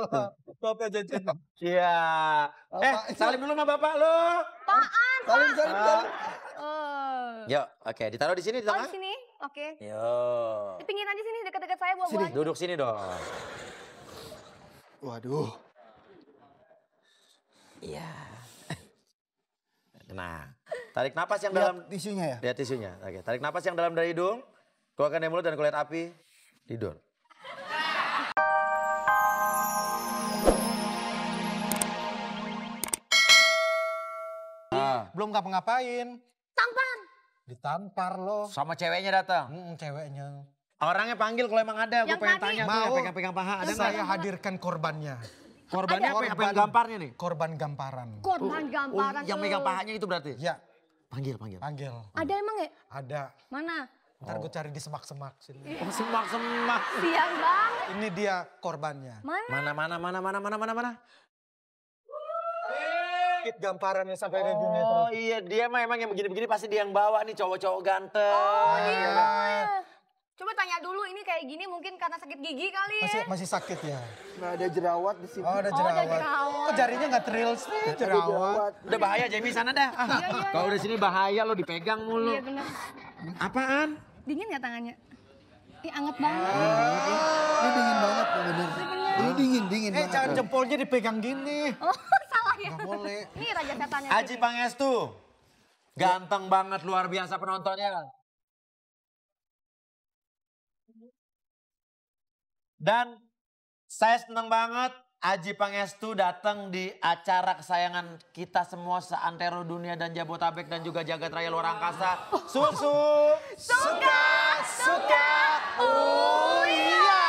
lo. Bapak jajan. Iya. Salim dulu sama bapak lo. Salim. Yuk, oke. Ditaruh di sini di tengah. di sini, oke. Yuk. Di pinggir aja sini, dekat-dekat saya buah-buahan. Duduk sini dong. Waduh. Iya. Nah, tarik napas yang dalam. Tisunya ya? Lihat tisunya. Oke, tarik napas yang dalam dari hidung. Keluarkan dari mulut dan kulit api. Tidur. Belum ngapa-ngapain. Tampar. Ditampar lo. Sama ceweknya datang. Ceweknya. Orangnya panggil kalau emang ada. Gue Yang pengen tadi. tanya tuh Mau. yang pegang-pegang paha. Ada nggak? Saya hadirkan korbannya. Korbannya apa yang gamparnya nih? Korban gamparan. Korban gamparan Yang megang pahanya itu berarti? Ya, Panggil. panggil. Ada emang ya? Ada. Mana? Ntar gue cari di semak-semak sini. Oh, semak-semak. Siang banget. Ini dia korbannya. Mana? Kit gamparannya sampai kayak gini. Oh iya, dia emang yang begini-begini pasti dia yang bawa nih cowok-cowok ganteng. Oh iya. Coba tanya dulu ini kayak gini mungkin karena sakit gigi kali ya. Masih sakit ya? Nggak ada jerawat di sini. Oh ada Oh, jerawat. ada jerawat. Kok jarinya nggak trail sih jerawat? Udah bahaya Jamie sana dah. Kalau udah sini bahaya lo dipegang mulu. Iya bener. Apaan? Dingin nggak tangannya? Ih anget banget. Ini dingin banget bener. Ini dingin banget. Jangan jempolnya dipegang gini. Oh salah ya. Nggak boleh. Ini raja setannya. Aji Pangestu. Ganteng banget luar biasa penontonnya. Dan saya senang banget Aji Pangestu datang di acara kesayangan kita semua seantero dunia dan Jabotabek dan juga jagat raya luar angkasa. Suka. Oh iya.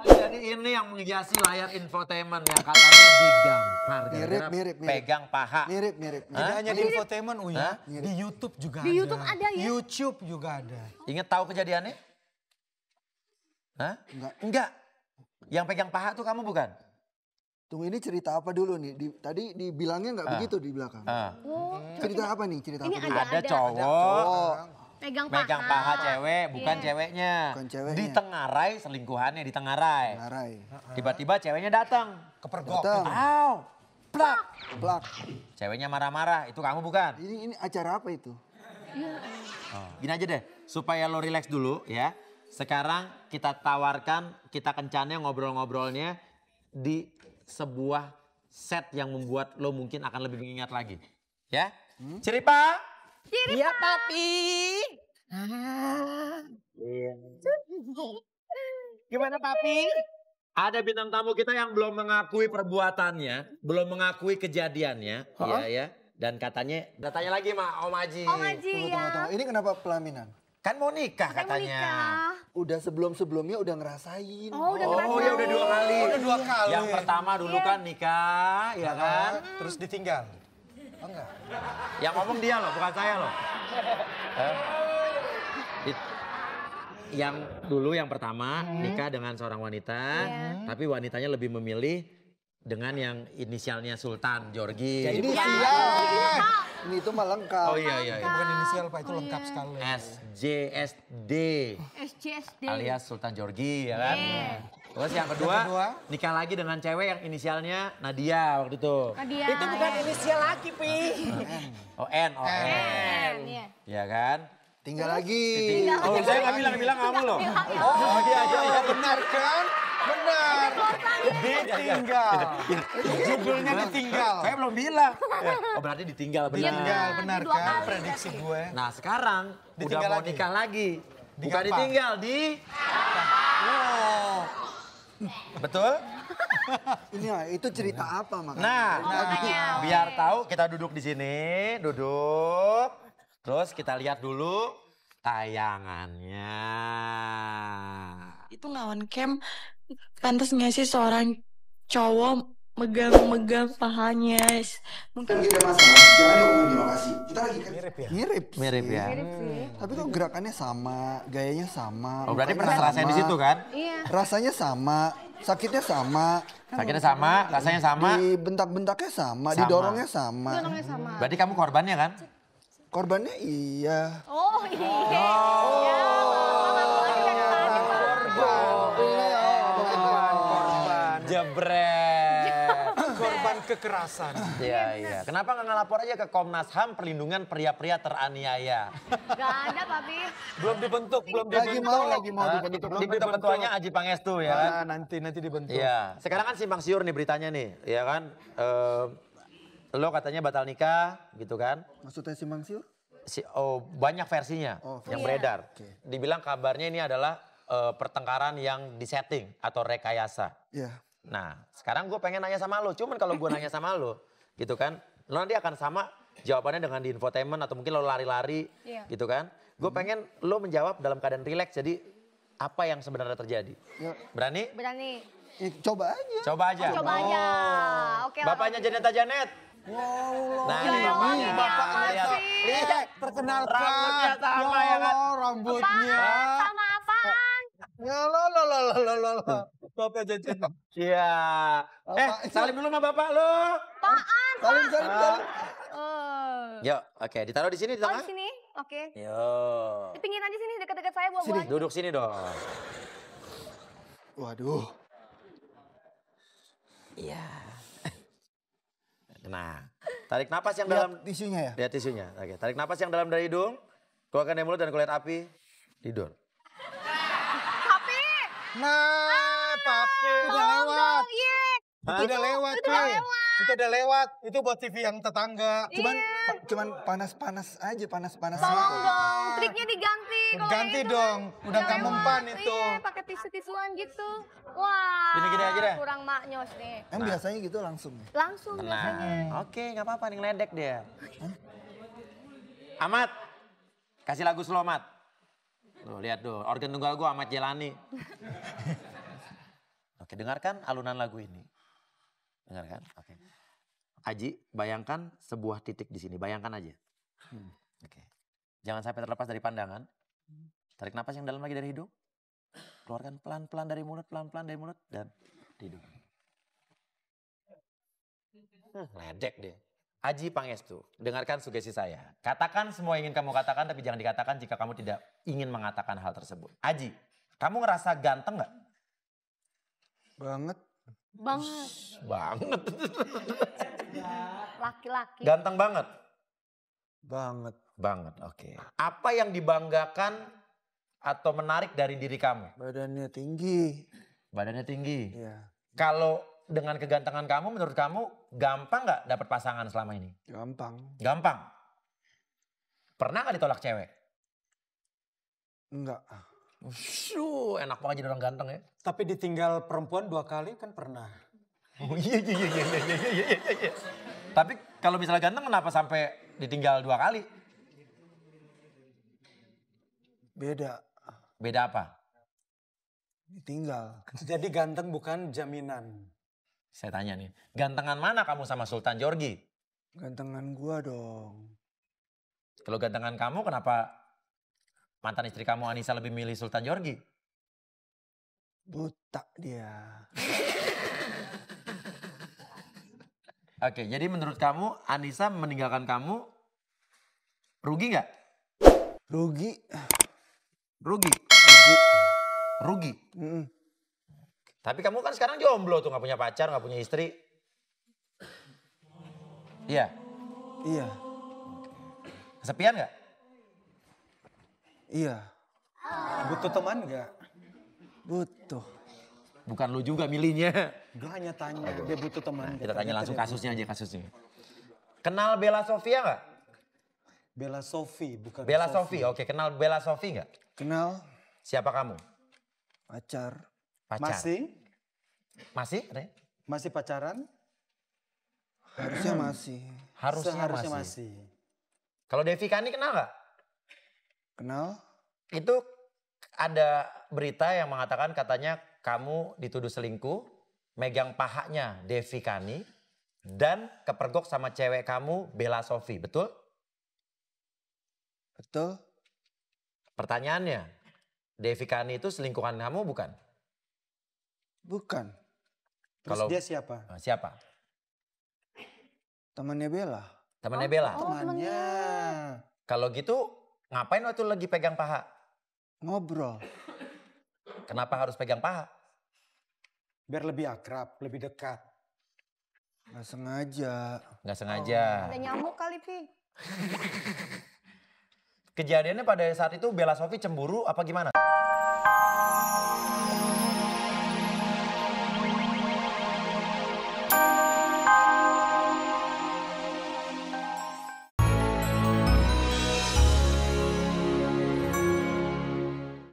Jadi ini yang menghiasi layar infotainment yang katanya digampar. Mirip. Pegang paha. Mirip. Tidak hanya di infotainment Uya, di YouTube juga ada. Di YouTube ada ya? YouTube juga ada. Ingat tahu kejadiannya? Hah? Enggak. Yang pegang paha tuh kamu bukan? Tunggu ini cerita apa dulu nih? Tadi dibilangnya nggak begitu di belakang. Oh, Cerita apa nih? Cerita Ini apa dulu? Ada cowok pegang megang paha cewek, bukan Iya. ceweknya. Bukan ceweknya. Ditengarai selingkuhannya, ditengarai. Ngarai. Tiba-tiba ceweknya datang. Kepergok. Datang. Aw, plak. Plak. Ceweknya marah-marah, itu kamu bukan? Ini acara apa itu? Gini aja deh, supaya lo relax dulu ya. Sekarang kita tawarkan, kita kencannya ngobrol-ngobrolnya di sebuah set yang membuat lo mungkin akan lebih mengingat lagi. Ya? Ceripa? Iya papi. Gimana papi? Ada bintang tamu kita yang belum mengakui perbuatannya, belum mengakui kejadiannya, iya ya. Dan katanya, datanya lagi sama Om Aji. Om Aji ya. Tunggu. Ini kenapa pelaminan? Kan mau nikah Katanya mau katanya. nikah. Udah sebelumnya udah ngerasain. Oh udah Oh ngerasain. ya udah 2 kali. Udah 2 kali. Yang pertama dulu kan nikah, ya kan? Terus ditinggal. Oh enggak. Yang ngomong dia loh, bukan saya loh. Yang dulu yang pertama nikah dengan seorang wanita, tapi wanitanya lebih memilih dengan yang inisialnya Sultan Jorgi. Ini Iya. Ini itu mah lengkap. Oh iya. Itu bukan inisial Pak, itu lengkap sekali. SJSD SJSD. alias Sultan Jorgi ya kan. Terus yang kedua, nikah lagi dengan cewek yang inisialnya Nadia waktu itu. Nadia. Itu bukan inisial laki pi. Oh N. Iya. Ya kan. Tinggal lagi. Oh saya nggak bilang kamu loh. Oh iya, benar kan? Benar. Ditinggal. Judulnya ditinggal. Saya belum bilang. Oh berarti ditinggal benar. Ditinggal, benar Dua kan? kali. Prediksi gue. Nah sekarang Ditinggal udah mau lagi. nikah lagi. Bukan Digampar. ditinggal, Oh. Betul? Ini itu cerita apa makanya? Nah, biar tahu kita duduk di sini, duduk. Terus kita lihat dulu tayangannya. Itu lawan Cam, pantas nggak sih seorang cowok megang pahanya? Mungkin kita masalah, jangan diomongin di lokasi. Kita lagi kan Mirip ya? mirip Ya. Mirip sih. Tapi kok gerakannya sama, gayanya sama. Oh berarti mukanya pernah ngerasain di sama, situ kan? Iya. Rasanya sama, sakitnya sama. Sakitnya sama, rasanya sama. Dibentak-bentaknya sama, Sama. didorongnya sama. Dorongnya sama. Berarti kamu korbannya kan? Korbannya iya. Oh iya. Ya, kekerasan. Iya. Kenapa nggak ngelapor aja ke Komnas HAM perlindungan pria-pria teraniaya? Gak ada Papi. Belum dibentuk. Lagi mau dibentuk. Dibentuk ketuanya Aji Pangestu ya kan? Nanti dibentuk. Iya. Sekarang kan simpang siur nih beritanya nih, ya kan? Lo katanya batal nikah, gitu kan? Maksudnya simpang siur? Banyak versinya yang beredar. Dibilang kabarnya ini adalah pertengkaran yang disetting atau rekayasa. Iya. Nah, sekarang gue pengen nanya sama lo. Cuman kalau gue nanya sama lo, gitu kan, lo nanti akan sama jawabannya dengan di infotainment atau mungkin lo lari-lari, gitu kan. Gue pengen lo menjawab dalam keadaan rileks. Jadi apa yang sebenarnya terjadi? Ya. Berani? Berani. Coba aja. Coba aja. Coba aja. Oke lah. Bapaknya Janeta Janet. Nah, Ya ini Allah, nih, bapaknya lihat. sih. Lihat. Perkenalkan. Rambutnya sama ya kan? Rambutnya. Sama apaan? Ya lo. Bapak jajan. Iya. Salim dulu sama bapak lo. Apaan? Salim. Yuk, oke. Ditaruh di sini di Oh tengah. di sini? Oke. Yuk. Di pinggir aja sini dekat-dekat saya buah-buahan. Duduk sini dong. Waduh. Iya. Nah, tarik napas yang dalam. Lihat tisunya ya? Lihat tisunya. Oke, tarik napas yang dalam dari hidung. Keluarkan dari mulut dan kulit api. Tidur. Papi. Nah, Papi udah lewat. Iya. Udah lewat, Itu udah Pi. lewat. Itu udah lewat. Itu buat TV yang tetangga. Cuman panas-panas aja, panas-panas. Tolong dong, triknya diganti. Kalau Ganti yang itu dong, udah udah nggak lewat. mempan itu. Iya, pakai tisu-tisuan gitu. Wah. Gini-gini aja deh. Kurang maknyos nih. Emang biasanya gitu langsung. Langsung biasanya. Nah, oke, nggak apa-apa nih ngeledek dia. Amat, kasih lagu slow Mat. Tuh, lihat tuh, organ tunggal gua Ahmad Jelani. Oke, dengarkan alunan lagu ini. Dengarkan, oke. Aji, bayangkan sebuah titik di sini, bayangkan aja. Oke. Jangan sampai terlepas dari pandangan. Tarik napas yang dalam lagi dari hidung. Keluarkan pelan-pelan dari mulut, pelan-pelan dari mulut, dan tidur. Ledek deh. Aji Pangestu, dengarkan sugesti saya. Katakan semua yang ingin kamu katakan, tapi jangan dikatakan jika kamu tidak ingin mengatakan hal tersebut. Aji, kamu ngerasa ganteng nggak? Banget. Banget. Banget. Laki-laki. Ganteng banget? Banget. Banget, oke. Apa yang dibanggakan atau menarik dari diri kamu? Badannya tinggi. Badannya tinggi. Iya. Kalau dengan kegantengan kamu, menurut kamu gampang nggak dapat pasangan selama ini? Gampang. Gampang. Pernah nggak ditolak cewek? Enggak. Enak banget jadi orang ganteng ya. Tapi ditinggal perempuan 2 kali kan pernah. Oh iya. Tapi kalau misalnya ganteng kenapa sampai ditinggal 2 kali? Beda. Beda apa? Ditinggal. Jadi ganteng bukan jaminan. Saya tanya nih, gantengan mana kamu sama Sultan Jorgi? Gantengan gua dong. Kalau gantengan kamu kenapa mantan istri kamu Anissa lebih milih Sultan Jorgi? Buta dia. Oke, jadi menurut kamu Anissa meninggalkan kamu rugi nggak? Rugi. Rugi. Rugi. Mm-mm. Tapi kamu kan sekarang jomblo tuh, nggak punya pacar, nggak punya istri. Iya. Iya. Kesepian nggak? Iya. Butuh teman nggak? Butuh. Bukan lu juga milihnya. Gue hanya tanya, dia butuh teman. Kita tanya langsung kasusnya aja kasusnya. Kenal Bella Sofia nggak? Bella Sophie, bukan Bella Sophie, oke. Kenal Bella Sophie nggak? Kenal. Siapa kamu? Pacar. Pacar. Masih? Re? Masih pacaran? Harusnya masih. Harusnya masih. Kalau Devi Kani kenal nggak? Kenal. Itu ada berita yang mengatakan katanya kamu dituduh selingkuh, megang pahanya Devi Kani, dan kepergok sama cewek kamu Bella Sophie, betul? Betul. Pertanyaannya, Devi Kani itu selingkuhan kamu bukan? Bukan. Terus Kalau dia siapa? siapa? Temannya Bella. Temannya Bella. Temannya. Kalau gitu ngapain waktu lagi pegang paha? Ngobrol. Kenapa harus pegang paha? Biar lebih akrab, lebih dekat. Nggak sengaja. Nggak sengaja. Ada nyamuk kali, Pi. Kejadiannya pada saat itu Bella Sophie cemburu apa gimana?